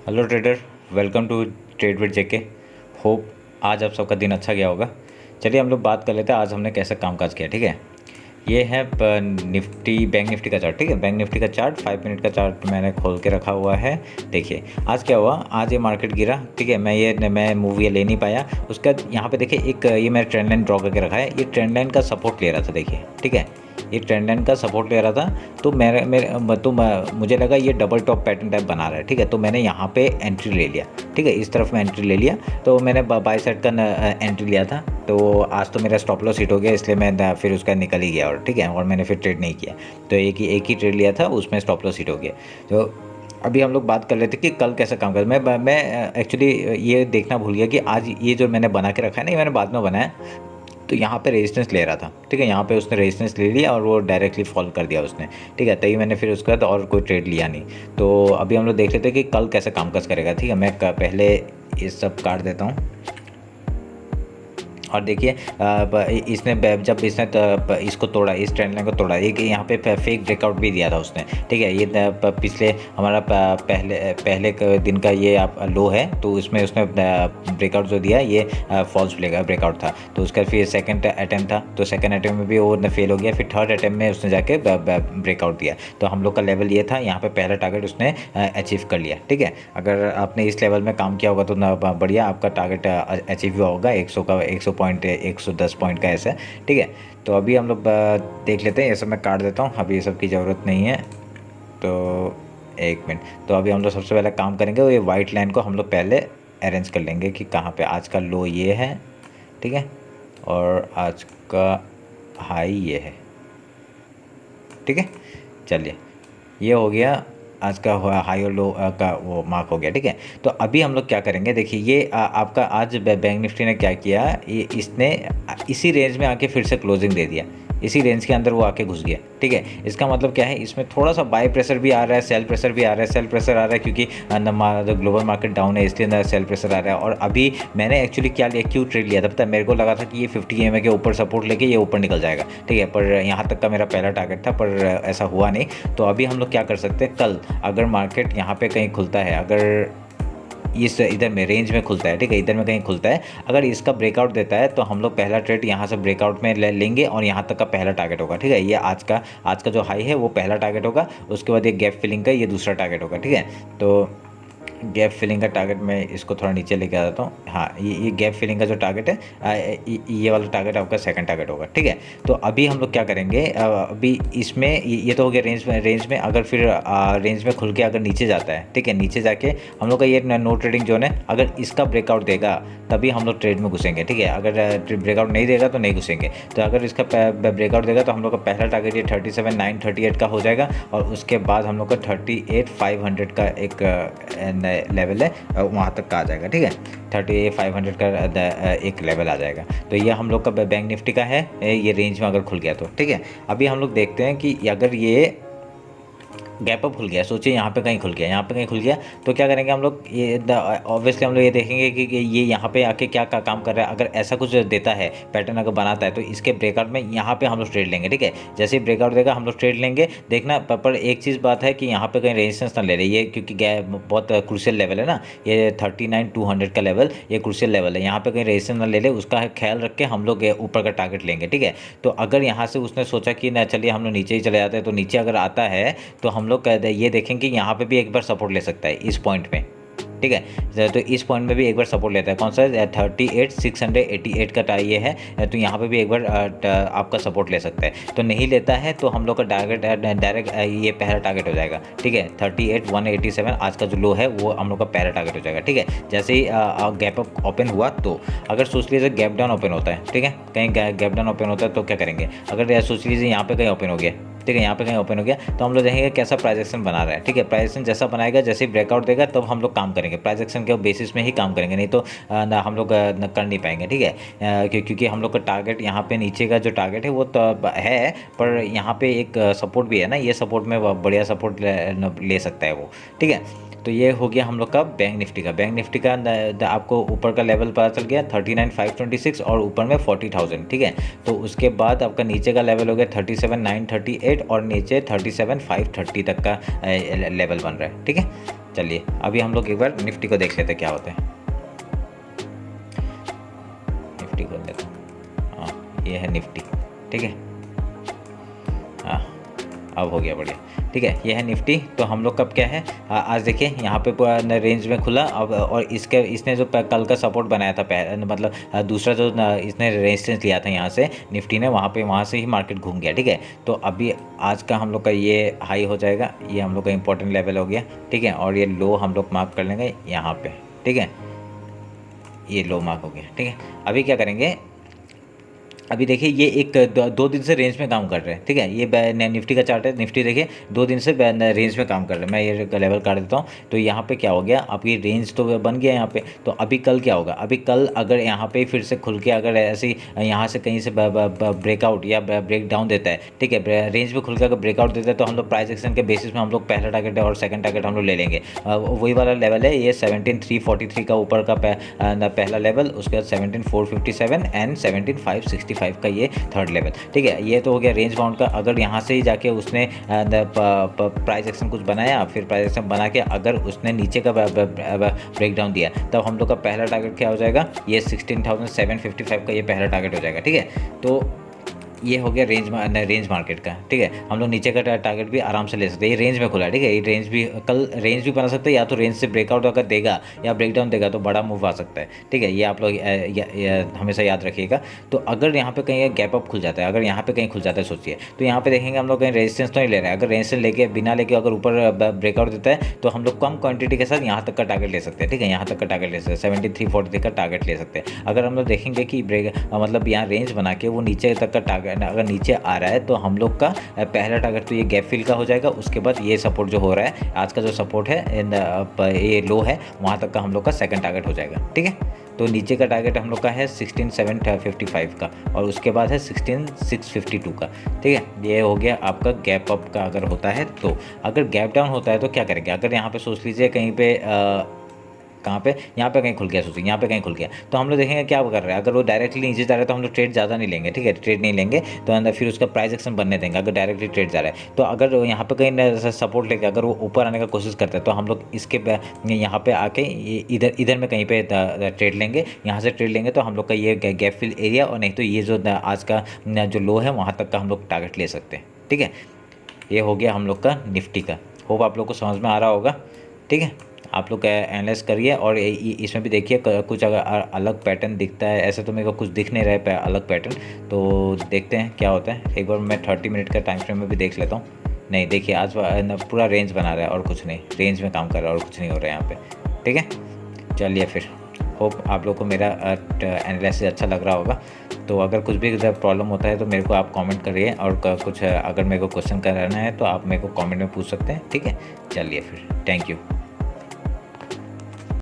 Hello trader, welcome to trade with JK. Hope आज आप सबका दिन अच्छा गया होगा। चलिए हम लोग बात कर लेते हैं आज हमने कैसा कामकाज किया। ठीक है, ये है निफ्टी, बैंक निफ्टी का चार्ट। ठीक है, बैंक निफ्टी का चार्ट 5 मिनट का चार्ट मैंने खोल के रखा हुआ है। देखिए आज क्या हुआ, आज ये मार्केट गिरा। ठीक है, मैं मूव ये ले नहीं पाया। उसका यहाँ पे देखिए एक ये मैंने ट्रेंड लाइन ड्रॉ करके रखा है। ये ट्रेंड लाइन का सपोर्ट ले रहा था। देखिए ठीक है, ये ट्रेंड लाइन का सपोर्ट ले रहा था। तो मुझे लगा ये डबल टॉप पैटर्न टाइप बना रहा है। ठीक है, तो मैंने यहाँ पे एंट्री ले लिया। ठीक है, इस तरफ मैं एंट्री ले लिया। तो मैंने बाई साइड का एंट्री लिया था। तो आज तो मेरा स्टॉप लॉस हिट हो गया, इसलिए मैं फिर उसका निकल ही गया। और ठीक है, और मैंने फिर ट्रेड नहीं किया। तो एक ही ट्रेड लिया था, उसमें स्टॉप लॉस हिट हो गया। तो अभी हम लोग बात कर लेते कि कल कैसा काम कर। मैं एक्चुअली ये देखना भूल गया कि आज ये जो मैंने बना के रखा है ना, ये मैंने बाद में बनाया। तो यहाँ पे रेजिस्टेंस ले रहा था। ठीक है, यहाँ पे उसने रेजिस्टेंस ले लिया और वो डायरेक्टली फॉल कर दिया उसने। ठीक है, तभी मैंने फिर उसके बाद और कोई ट्रेड लिया नहीं। तो अभी हम लोग देख लेते हैं कि कल कैसे कामकाज करेगा। ठीक है, मैं पहले ये सब काट देता हूँ। और देखिए इसने जब इसने इसको तोड़ा, इस ट्रेंड लाइन को तोड़ा, एक यहाँ पे फेक ब्रेकआउट भी दिया था उसने। ठीक है, ये पिछले हमारा पहले दिन का ये आप लो है। तो इसमें उसने ब्रेकआउट जो दिया ये फॉल्स ब्रेकआउट था। तो उसका फिर सेकंड अटैम्प्ट था, तो सेकंड अटैम्प्ट में भी वो फेल हो गया। फिर थर्ड अटैम्प्ट में उसने जाके ब्रेकआउट दिया। तो हम लोग का लेवल ये था, यहाँ पे पहला टारगेट उसने अचीव कर लिया। ठीक है, अगर आपने इस लेवल में काम किया होगा तो बढ़िया, आपका टारगेट अचीव हुआ होगा 110 पॉइंट का ऐसा। ठीक है, तो अभी हम लोग देख लेते हैं। ये सब मैं काट देता हूँ, अभी ये सब की ज़रूरत नहीं है। तो एक मिनट, तो अभी हम लोग सबसे पहले काम करेंगे, ये वाइट लाइन को हम लोग पहले अरेंज कर लेंगे कि कहाँ पे आज का लो ये है। ठीक है, और आज का हाई ये है। ठीक है, चलिए ये हो गया, आज का हाई और लो का वो मार्क हो गया। ठीक है, तो अभी हम लोग क्या करेंगे, देखिए ये आपका आज बैंक निफ्टी ने क्या किया, ये इसने इसी रेंज में आके फिर से क्लोजिंग दे दिया। इसी रेंज के अंदर वो आके घुस गया। ठीक है, इसका मतलब क्या है, इसमें थोड़ा सा बाय प्रेशर भी आ रहा है, सेल प्रेशर भी आ रहा है। सेल प्रेशर आ रहा है क्योंकि ग्लोबल मार्केट डाउन है, इसलिए सेल प्रेशर आ रहा है। और अभी मैंने एक्चुअली क्यों ट्रेड लिया था पता है, मेरे को लगा था कि ये 50 EMA के ऊपर सपोर्ट लेके ये ऊपर निकल जाएगा। ठीक है, पर यहाँ तक का मेरा पहला टारगेट था, पर ऐसा हुआ नहीं। तो अभी हम लोग क्या कर सकते हैं, कल अगर मार्केट यहाँ पे कहीं खुलता है, अगर इस इधर में रेंज में खुलता है, ठीक है, इधर में कहीं खुलता है, अगर इसका ब्रेकआउट देता है तो हम लोग पहला ट्रेड यहाँ से ब्रेकआउट में लेंगे और यहाँ तक का पहला टारगेट होगा। ठीक है, ये आज का जो हाई है वो पहला टारगेट होगा। उसके बाद ये गैप फिलिंग का ये दूसरा टारगेट होगा। ठीक है, तो गैप फिलिंग का टारगेट मैं इसको थोड़ा नीचे लेके आ जाता हूँ। हाँ, ये गैप फिलिंग का जो टारगेट है, ये वाला टारगेट आपका सेकंड टारगेट होगा। ठीक है, तो अभी हम लोग क्या करेंगे, अभी इसमें ये तो हो गया रेंज में अगर फिर रेंज में खुल के अगर नीचे जाता है, ठीक है, नीचे जाके हम लोग का ये नो ट्रेडिंग जोन है, अगर इसका ब्रेकआउट देगा तभी हम लोग ट्रेड में घुसेंगे। ठीक है, अगर ब्रेकआउट नहीं देगा तो नहीं घुसेंगे। तो अगर इसका ब्रेकआउट देगा तो हम लोग का पहला टारगेट ये 37,938 का हो जाएगा। और उसके बाद हम लोग का 38,500 का एक लेवल है, वहाँ तक का आ जाएगा। ठीक है, 38,500 का एक लेवल आ जाएगा। तो ये हम लोग का बैंक निफ्टी का है, ये रेंज में अगर खुल गया तो। ठीक है, अभी हम लोग देखते हैं कि अगर ये गैप अप खुल गया, सोचिए यहाँ पे कहीं खुल गया, यहाँ पे कहीं खुल गया, तो क्या करेंगे हम लोग, ये ऑब्वियसली हम लोग ये देखेंगे कि ये यहाँ पे आके क्या काम कर रहा है। अगर ऐसा कुछ देता है, पैटर्न अगर बनाता है, तो इसके ब्रेकआउट में यहाँ पे हम लोग ट्रेड लेंगे। ठीक है, जैसे ही ब्रेकआउट देगा हम लोग ट्रेड लेंगे। देखना, पर एक चीज़ बात है कि यहाँ पे कहीं रेजिस्टेंस ना ले रही है, क्योंकि गैप बहुत क्रूशियल लेवल है ना, ये 39,200 का लेवल, ये क्रूशियल लेवल है। यहाँ पे कहीं रेजिस्टेंस ना ले ले, उसका ख्याल रख के हम लोग ऊपर का टारगेट लेंगे। ठीक है, तो अगर यहाँ से उसने सोचा कि ना चलिए हम लोग नीचे ही चले जाते हैं, तो नीचे अगर आता है तो हम लोग ये देखेंगे कि यहाँ पे भी एक बार सपोर्ट ले सकता है इस पॉइंट में। ठीक है, तो इस पॉइंट में भी एक बार सपोर्ट लेता है। कौन सा, 38,688 का ये है। तो यहाँ पे भी एक बार आपका सपोर्ट ले सकता है। तो नहीं लेता है तो हम लोग का टारगेट डायरेक्ट ये पहला टारगेट हो जाएगा। ठीक है, 38,187 आज का जो लो है वो हम लोग का पहला टारगेट हो जाएगा। ठीक है, जैसे ही गैप अप ओपन हुआ, तो अगर सोच लीजिए गैप डाउन ओपन होता है, ठीक है, कहीं गैप डाउन ओपन होता है तो क्या करेंगे, अगर सोच लीजिए यहाँ पे कहीं ओपन हो गया, ठीक है, यहाँ पे कहीं ओपन हो गया, तो हम लोग देखेंगे कैसा प्राइस एक्शन बना रहा है। ठीक है, प्राइस एक्शन जैसा बनाएगा, जैसे ही ब्रेकआउट देगा तब हम लोग काम करेंगे, प्राइस एक्शन के बेसिस में ही काम करेंगे, नहीं तो हम लोग कर नहीं पाएंगे। ठीक है, क्योंकि हम लोग का टारगेट यहाँ पे नीचे का जो टारगेट है वो तो है, पर यहाँ पे एक सपोर्ट भी है ना, ये सपोर्ट में बढ़िया सपोर्ट ले सकता है वो। ठीक है, तो ये हो गया हम लोग का बैंक निफ्टी का। बैंक निफ्टी का आपको ऊपर का लेवल पता चल गया 39,526 और ऊपर में 40,000। ठीक है, तो उसके बाद आपका नीचे का लेवल हो गया 37,938 और नीचे 37,530 तक का लेवल बन रहा है। ठीक है, चलिए अभी हम लोग एक बार निफ्टी को देख लेते हैं क्या होता है। निफ्टी को लेते हैं, हाँ ये है निफ्टी, ठीक है, हाँ अब हो गया बढ़िया, ठीक है, ये है निफ्टी। तो हम लोग कब क्या है आज देखिए यहाँ पे पूरा रेंज में खुला अब, और इसने जो कल का सपोर्ट बनाया था मतलब दूसरा जो इसने रेजिस्टेंस लिया था यहाँ से निफ्टी ने, वहाँ से ही मार्केट घूम गया, ठीक है। तो अभी आज का हम लोग का ये हाई हो जाएगा, ये हम लोग का इंपॉर्टेंट लेवल हो गया, ठीक है, और ये लो हम लोग मार्क कर लेंगे यहाँ पे, ठीक है, ये लो मार्क हो गया, ठीक है। अभी क्या करेंगे, अभी देखिए ये एक दो दिन से रेंज में काम कर रहे हैं, ठीक है, ये निफ्टी का चार्ट है, निफ्टी देखिए 2 दिन से रेंज में काम कर रहे हैं। मैं ये लेवल काट देता हूँ, तो यहाँ पे क्या हो गया, आपकी रेंज तो बन गया यहाँ पे। तो अभी कल क्या होगा, अभी कल अगर यहाँ पे फिर से खुल के अगर ऐसी यहाँ से कहीं से ब्रेकआउट या ब्रेक डाउन देता है, ठीक है, रेंज में खुल के अगर ब्रेकआउट देता है, तो हम लोग प्राइस एक्शन के बेसिस में हम लोग पहला टारगेट और सेकंड टारगेट हम लोग ले लेंगे। वही वाला लेवल है ये 17,343 का ऊपर का पहला लेवल, उसके बाद 17,457 एंड 17,565 का ये थर्ड लेवल, ठीक है। ये तो हो गया रेंज बाउंड का। अगर यहाँ से ही जाके उसने प्राइस एक्शन कुछ बनाया, फिर प्राइस एक्शन बना के अगर उसने नीचे का ब्रेक डाउन दिया, तब हम लोग का पहला टारगेट क्या हो जाएगा, ये 16,755 का ये पहला टारगेट हो जाएगा, ठीक है। तो ये हो गया रेंज मार्केट का, ठीक है। हम लोग नीचे का टारगेट भी आराम से ले सकते हैं, ये रेंज में खुला है, ठीक है। ये रेंज भी कल रेंज भी बना सकते हैं, या तो रेंज से ब्रेकआउट अगर देगा या ब्रेकडाउन देगा तो बड़ा मूव आ सकता है, ठीक है। ये आप लोग हमेशा याद रखिएगा। तो अगर यहाँ पे कहीं गैप अप खुल जाता है, अगर यहाँ पे कहीं खुल जाता है, सोचिए, तो यहाँ पे देखेंगे हम लोग कहीं रेजिस्टेंस तो नहीं ले रहे हैं। अगर रेजिस्टेंस लेके बिना लेके अगर ऊपर ब्रेकआउट देता है, तो हम लोग कम क्वांटिटी के साथ यहाँ तक का टारगेट ले सकते हैं, ठीक है, यहाँ तक का टारगेट ले सकते हैं, 7343 का टारगेट ले सकते हैं। अगर हम लोग देखेंगे कि मतलब यहाँ रेंज बना के वो नीचे तक का टारगेट अगर नीचे आ रहा है, तो हम लोग का पहला टारगेट तो ये गैप फिल का हो जाएगा। उसके बाद ये सपोर्ट जो हो रहा है, आज का जो सपोर्ट है ये लो है, वहाँ तक का हम लोग का सेकंड टारगेट हो जाएगा, ठीक है। तो नीचे का टारगेट हम लोग का है 16,755 का, और उसके बाद है 16,652 का, ठीक है। ये हो गया आपका गैप अप का अगर होता है। तो अगर गैप डाउन होता है तो क्या करेंगे, अगर यहाँ पे सोच लीजिए कहीं पे कहाँ पे, यहाँ पे कहीं खुल गया, सोचिए यहाँ पे कहीं खुल गया, तो हम लोग देखेंगे क्या कर रहा है। अगर वो डायरेक्टली नीचे जा रहा है तो हम लोग ट्रेड ज़्यादा नहीं लेंगे, ठीक है, ट्रेड नहीं लेंगे, तो अंदर फिर उसका प्राइस एक्शन बनने देंगे। अगर डायरेक्टली ट्रेड जा रहा है, तो अगर यहाँ पे कहीं सपोर्ट लेके अगर वो ऊपर आने का कोशिश करता है, तो हम लोग इसके यहाँ पे आके इधर में कहीं पे ट्रेड लेंगे, यहाँ से ट्रेड लेंगे, तो हम लोग का ये गैप फिल एरिया, और नहीं तो ये जो आज का जो लो है वहाँ तक का हम लोग टारगेट ले सकते हैं, ठीक है। ये हो गया हम लोग का निफ्टी का। होप आप लोग को समझ में आ रहा होगा, ठीक है। आप लोग एनालाइज करिए, और इसमें भी देखिए कुछ अगर अलग पैटर्न दिखता है, ऐसे तो मेरे को कुछ दिख नहीं रहा है अलग पैटर्न, तो देखते हैं क्या होता है। एक बार मैं 30 मिनट का टाइम फ्रेम में भी देख लेता हूँ। नहीं देखिए, आज पूरा रेंज बना रहा है और कुछ नहीं, रेंज में काम कर रहा है और कुछ नहीं हो रहा है यहाँ पे, ठीक है। चलिए फिर, होप आप लोग को मेरा एनालिसिस अच्छा लग रहा होगा। तो अगर कुछ भी प्रॉब्लम होता है तो मेरे को आप कमेंट करिए, और कुछ अगर मेरे को क्वेश्चन करना है तो आप मेरे को कमेंट में पूछ सकते हैं, ठीक है। चलिए फिर, थैंक यू।